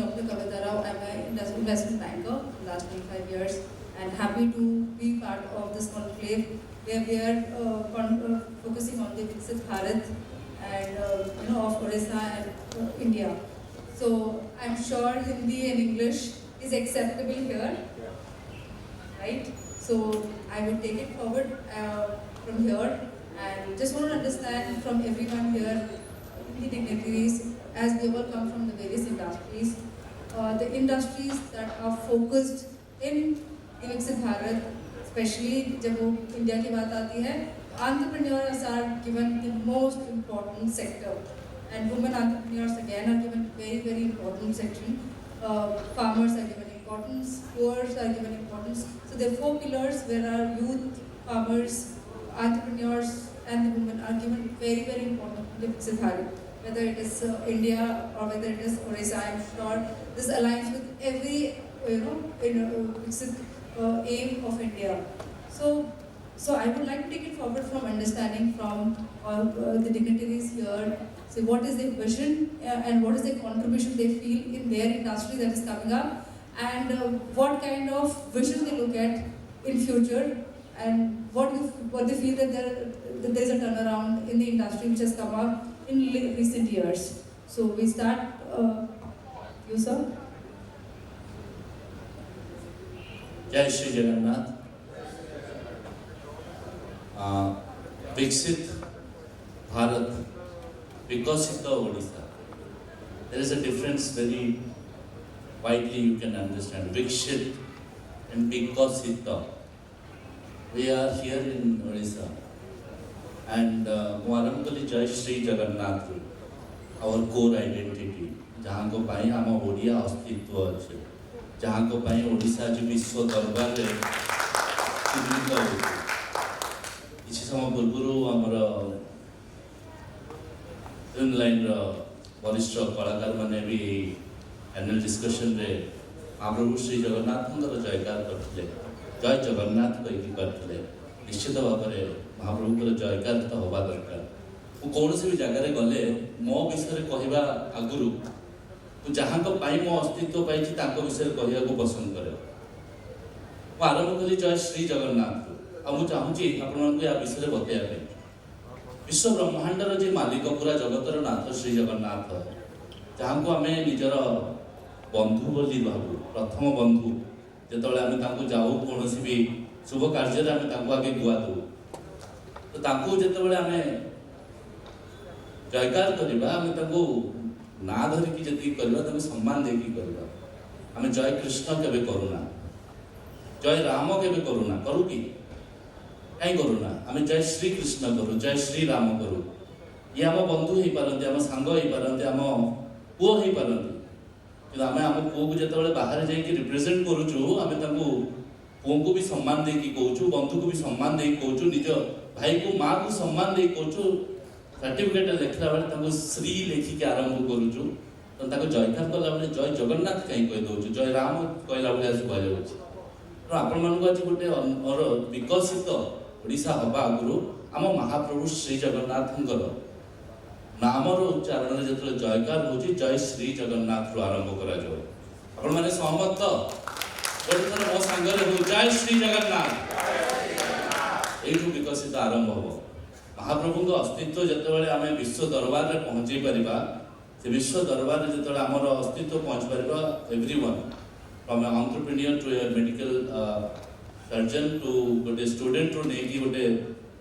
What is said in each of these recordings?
Dr. Kavita Rao. I'm an investment banker last 25 years and happy to be part of this conclave where we are focusing on the Viksit Bharat and of Odisha and India. So I'm sure Hindi and English is acceptable here, right? So I will take it forward from here and just want to understand from everyone here, the dignitaries, as we all come from the various industries, the industries that are focused in Viksit Bharat, especially जब वो India की बात आती है, entrepreneurs are given the most important sector, and women entrepreneurs again are given very important section. Farmers are given importance, poor are given importance. So there are 4 pillars where our youth, farmers, entrepreneurs, and the women are given very important to Viksit Bharat. Whether it is India or whether it is Odisha, I'm sure this aligns with every aim of India. So I would like to take it forward from understanding from all the dignitaries here. So what is their vision and what is their contribution they feel in their industry that is coming up, and what kind of vision they look at in future, and what they feel that there is a turnaround in the industry which has come up in recent years. So we start, you sir. जय श्री जगन्नाथ। विकसित भारत, विकसित Odisha, there is a difference very widely you can understand. Viksit and Vikasita. We are here in Odisha and Muaramkali Jai Shri Jagannath, our core identity, जहाँ को पाई आम ओडिया अस्तित्व अच्छे, जहाँ को पाई ओडिशा जो विश्व दरबार रे जीवित होती। इसी समय पूर्वरु आमर फिल्म लाइन रो वरिष्ठ कलाकार माने भी एनुअल डिस्कशन रे महाप्रभु श्री जगन्नाथ जयकार करथिले, जय जगन्नाथ कहि करथिले। निश्चित भाव में महाप्रभुଙ୍କର जयकार तो होगा दरकार। मु कौन से भी जगह गले मो विषय कहवा आगुरु जहाँ को पाई मो अस्तित्व पाई विषय कहवा को पसंद करे। मु आरंभ कली जय श्री जगन्नाथ आ मु चाहूँगी आपण या विषय बताइए। विश्व ब्रह्मांडर जे मालिक पूरा जगतर नाथ श्री जगन्नाथ, जहाँ को आम निजर बंधु बोली भावु, प्रथम बंधु। जिते आम जाऊ कौन भी शुभ कार्य आम आगे गुआ दू, तो जिते आम जयकार करवा आम ना धरिकी जी करवा सम्मान देकी करवा। आम जय कृष्ण केवे करूना, जय राम केवे करूना, करू कि कहीं करूना। आम जय श्री कृष्ण करू, जय श्री राम करू। ये आम बंधु हो पारती, आम सांग हो पारती, आम पुओ हो पारती। आम आम पुओ को जिते बाहर जाकि रिप्रेजेंट करुचु, आम पुओ को भी सम्मान देकी कहूँ, बंधु को भी सम्मान देकी कहूँ, निज भाई को माँ को सम्मान देकी कहूँ। सर्टिफिकेट लिखला बेले श्री लेखिक आरंभ करुचु, तो जयकार कला बेले जय जगन्नाथ कहीं कही दौचु, जय राम कहला बेले आज कहु। तो आपण मानक आज गोटे विकसित ओडिशा हवा आगुरु आम महाप्रभु श्री जगन्नाथ नामर उच्चारण जो जयकार हो जय श्री जगन्नाथ रु आरंभ करा जाओ। आपण माने सहमत तो मो सांगरे हो जय श्री जगन्नाथ। एठू विकसित आरंभ हो। महाप्रभु अस्तित्व जिते आम विश्व दरबार में पहुँचे पारिबा, से विश्व दरबार में जिते आमर अस्तित्व पहुँच पारिबा, everyone from entrepreneur to a medical surgeon to गोटे स्टूडेंट टू नहीं गोटे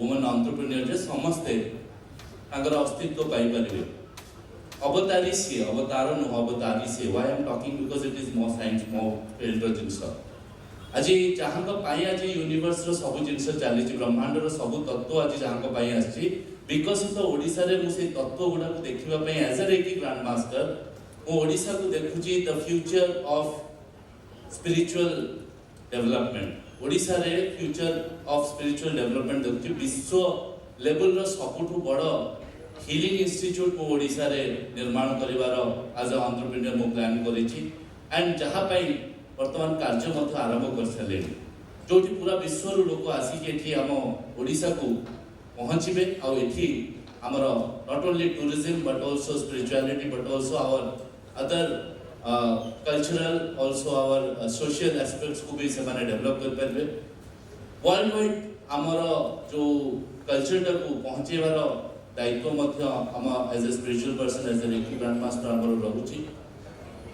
वुमेन एंटरप्रेन्योर जे समस्ते अस्तित्व पाई पारे। अवतारी सी, अवतार नुह अवतारी सी। Why I am talking because it is more science more field जिनस। आज जहाँ आज यूनिवर्स सब जिन चली ब्रह्मांडर सब तत्व आज जहाँ आसी विकसित ओडिशा रे मुझे तत्व गुड़ा देखापी as a reiki grand master Odisha को देखुची the future of spiritual development. Odisha रे फ्यूचर ऑफ स्पिरिचुअल डेवलपमेंट देखुची। विश्व लेवल रो सबुठु बड़ हिलिंग इंस्टीट्यूट को ओडिशा रे निर्माण करिवार एज ए एंटरप्रेन्योर मो प्लान करिछि एंड जहाँ वर्तमान कार्य आरंभ कर सारे, जो पूरा विश्व लोक आसिक आम ओडिशा को पहुँचे आमर not only tourism but also spirituality but also our other cultural also our social aspects को भी से डेवलप कर पारे वर्ल्ड वाइड आमर जो कल्चर को पहुँचेबार दायित्व आम as a spiritual person as a reiki grand master आमर रहुची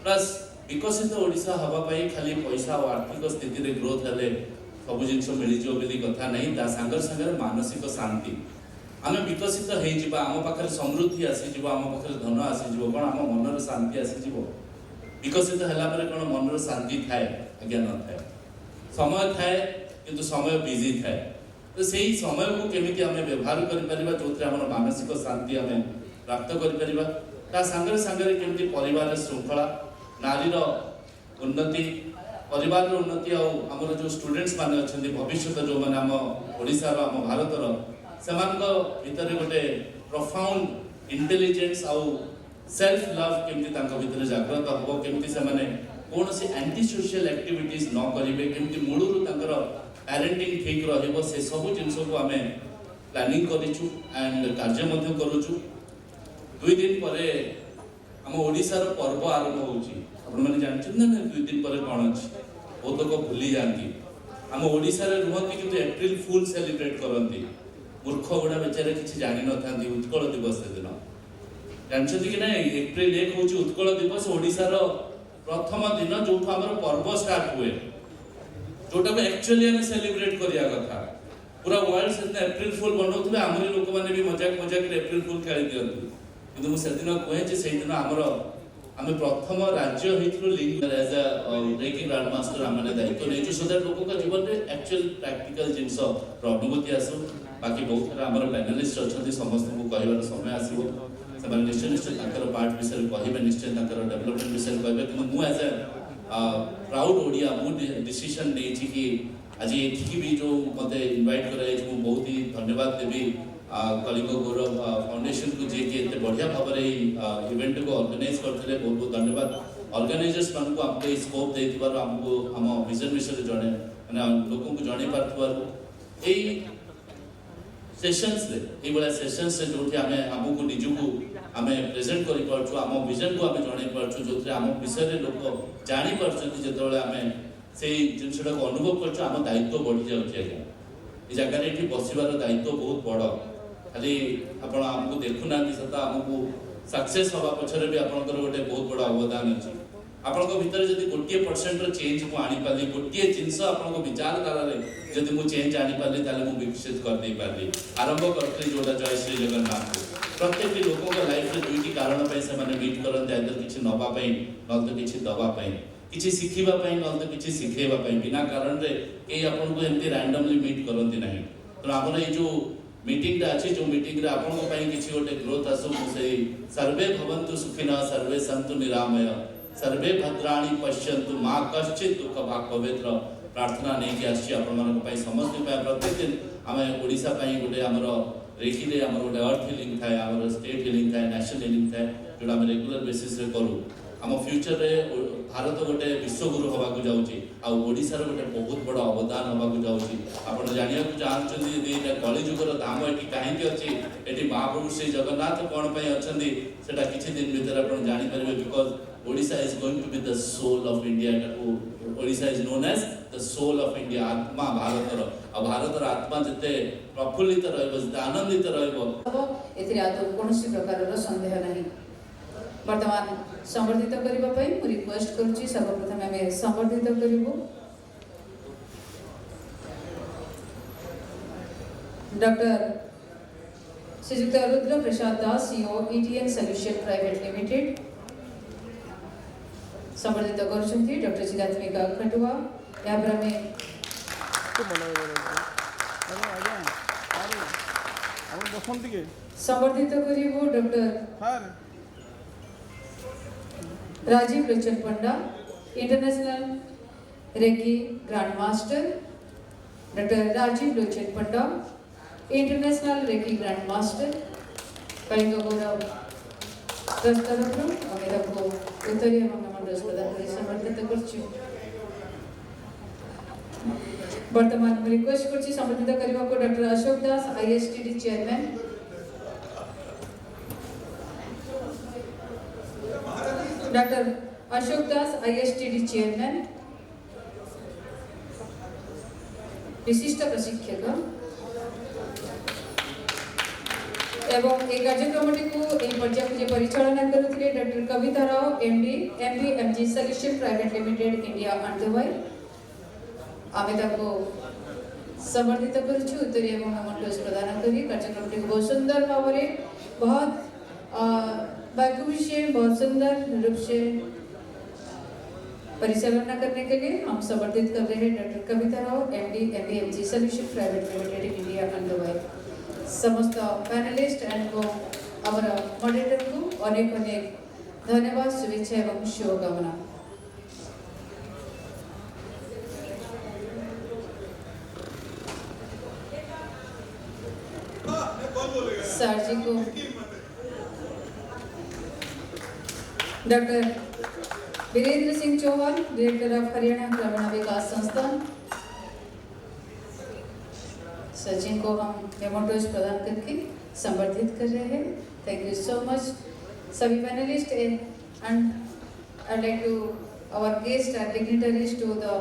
प्लस विकसित ओडिशा हवाई खाली पैसा और आर्थिक स्थिति ग्रोथ हेले सब जिन मिलजो बोली कथा नहीं ता सांगर सांगर मानसिक शांति आम विकसित हो आम पाखे समृद्धि आसीज आम पाखे धन आसीज कौन आम मनर शांति आसीज विकसित है कौन मनर शांति थाए आज्ञा न थाए समय थाए किंतु समय बिजी थाए तो से ही समय को केमी आम व्यवहार कर जो आम मानसिक शांति आम प्राप्त कर सांगे सांगे केमी परिवार श्रृंखला नारीर उन्नति परिवार उन्नति आमर जो स्टूडेंट्स माने अच्छे भविष्य जो मैंने आम ओडिशार आम भारतर से भितर गोटे प्रोफाउंड इंटेलिजेंस आउ सेल्फ लव केमती भितर जागृत हम केमती से कौन सी एंटी सोशल एक्टिविटीज न करेंगे केमती मूलरू पेरेंटिंग ठीक रहिबो से सब जिनस को आम प्लानिंग करिछु एंड कार्य करुछु 2 दिन परे आम ओडिशार पर्व आरंभ होउची आपण माने जानछन ना 2 दिन परे कोन अछि बहुत लोग भूली जाती आम ओडिशा रे रुहंती किंतु एप्रिल फुल सेलिब्रेट करंती मूर्ख गुड़ा बेचारे किसी जानि न थांती उत्कल दिवस से दिन जानछन कि ना एप्रिल 1 होउची उत्कल दिवस ओडिशार प्रथम दिन जो हमर पर्व स्टार्ट हुए जोटा को एक्चुअली हम सेलिब्रेट करिया कथा पूरा वर्ल्ड से एप्रिल फुल बनौथले हमरे लोक माने भी मजाक मजाक रे एप्रिल फुल खेली दियंतु किंतु मु से दिन कहे जे सेहि दिन हमर आमे प्रथम राज्य हेतु लिंग as a reiki grand master हमने दायित्व नै सो दैट लोक का जीवन रे एक्चुअल प्रैक्टिकल जिंस अनुभूति आसो बाकी बहुत सारा हमर पैनलिस्ट अछथि समस्त को कहबार समय आसीबो से निश्चय निश्चय ताकर पार्ट विषय कहबे निश्चय ताकर डेवलपमेंट विषय कहबे किंतु मु एज ए प्राउड ओडिया मु डिसीजन नै छी कि आज एठी भी जो मते इनवाइट कराई मु बहुत ही धन्यवाद देबी कलिंग गौरव फाउंडेशन को जे कि एते बढ़िया भाव रे इवेंट को ऑर्गेनाइज करथिले बहुत बहुत धन्यवाद ऑर्गेनाइजर्स मान को हमको स्कोप दे दिबार हमको हम विजन विषय जणे माने लोगों को जणे पारथुवार ए सेशंस रे ए बडा सेशंस से जोठी हमें हमको निजु को हमें प्रेजेंट करि परछु हम विजन को हमें जणे परछु जोथे हम विषय रे लोग जानि परछथि जेतोले हमें से जिनसडा को अनुभव करछु हम दायित्व बढ़ी जाउछि आज्ञा ए जगह रे एठी बसिबार दायित्व बहुत बड़ खाली आपण हमको देखु ना कि सता हमको सक्सेस हवा पछरे भी आपनकर गोटे बहुत बड़ अवदान अछि आपनको भीतर जदी 1% रो चेंज को आनी पाली गोटे जिंस आपनको विचारधारा रे जदी मु चेंज आनी पाली ताले मु विकसित कर दे पाली आरंभ करथि जोटा जय श्री जगन्नाथ प्रत्येक लोगों का लाइफ रे दुईटी कारण पय से माने मीट करन आइदर किछि नबा पय नल तो किछि दबा पय किछि सिखिबा पय नल तो किछि सिखेबा पय बिना कारण रे के आपनको एमती रैंडमली मीट करंती नाही तो हमर ए जो मीटिंग टा अछि जो मीटिंग रे आपनको पय किछि गोटे ग्रोथ आसु से सर्वे भवन्तु सुखिनः सर्वे सन्तु निरामय सर्वे भद्राणि पश्यन्तु मा कश्चित् दुःख भाग पवित्र प्रार्थना नै कि आछि आपण मानक पय समस्त पय प्रत्येक दिन आमे ओडिसा पय गोटे हमर रेकी रे हमर गोटे अर्थ हिलिंग थाए हमर स्टेट हिलिंग थाए नेशनल हिलिंग थाए जोटा हम रेगुलर बेसिस रे करू हम फ्यूचर रे भारत गोटे विश्वगुरु हवा को जाउची आ ओडिसा रे गोटे बहुत बड़ अवदान हवा को जाउची आपण जानिया को चाहछन्ती जे एटा कली जुगर दाम एठी काहे के अछि एठी महाप्रभु श्री जगन्नाथ कोन पय अछन्ती सेटा किछि दिन भीतर आपण जानि परबे because Odisha is going to be the soul of India Odisha is known as the soul of India आत्मा भारतर आ भारतर आत्मा जते प्रफुल्लित रहइबो जते आनंदित रहइबो एथिरे आतो कोनोसी प्रकार रो संदेह नाही वर्तमान संवर्धित करिबा पई मु रिक्वेस्ट करूची सर्वप्रथम हमें संवर्धित करिबो डॉक्टर श्रीयुक्त रुद्र प्रसाद दास CEO ETN solution private limited संवर्धित करूछंती डॉक्टर चिदात्मिका खटुआ या पर हमें संवर्धित करिबो doctor Rajiv Lochan Panda international reiki grand master doctor Rajiv Lochan Panda international reiki grand master Kalinga Gaurav दस्तरफ्रु अमेरा को उत्तरीय मंगमंडल प्रदान करी समर्थित करछु वर्तमान में रिक्वेस्ट करछि समर्थित करबा को doctor Ashok Das ISTD chairman doctor Ashok Das ISTD chairman, विशिष्ट प्रशिक्षक एवं ए कार्यक्रमटी को ए पर्याय परिचालना करुथिले doctor Kavita Rao MD MB MG solution private limited India and Dubai. आमे ताको समर्थित करूछु उत्तरी एवं मेमोंटोस प्रदान करी कार्यक्रमटी को बहुत सुंदर भाव में बहुत भाग्यविषय बहुत सुंदर रूप से परिचालना करने के लिए हम समर्थित कर रहे हैं doctor Kavita Rao MD MB MG solution private limited India and Dubai. समस्त पैनलिस्ट एंड को हमारा मॉडरेटर को अनेक अनेक धन्यवाद शुभेच्छा एवं शुभकामना। सर जी को doctor Virendra Singh Chauhan, director of Haryana Gramin Vikas संस्थान, सर जी को हम मेमोंटोस प्रदान करके संबर्धित कर रहे हैं। थैंक यू सो मच सभी panelists and I like to our guest and dignitaries to the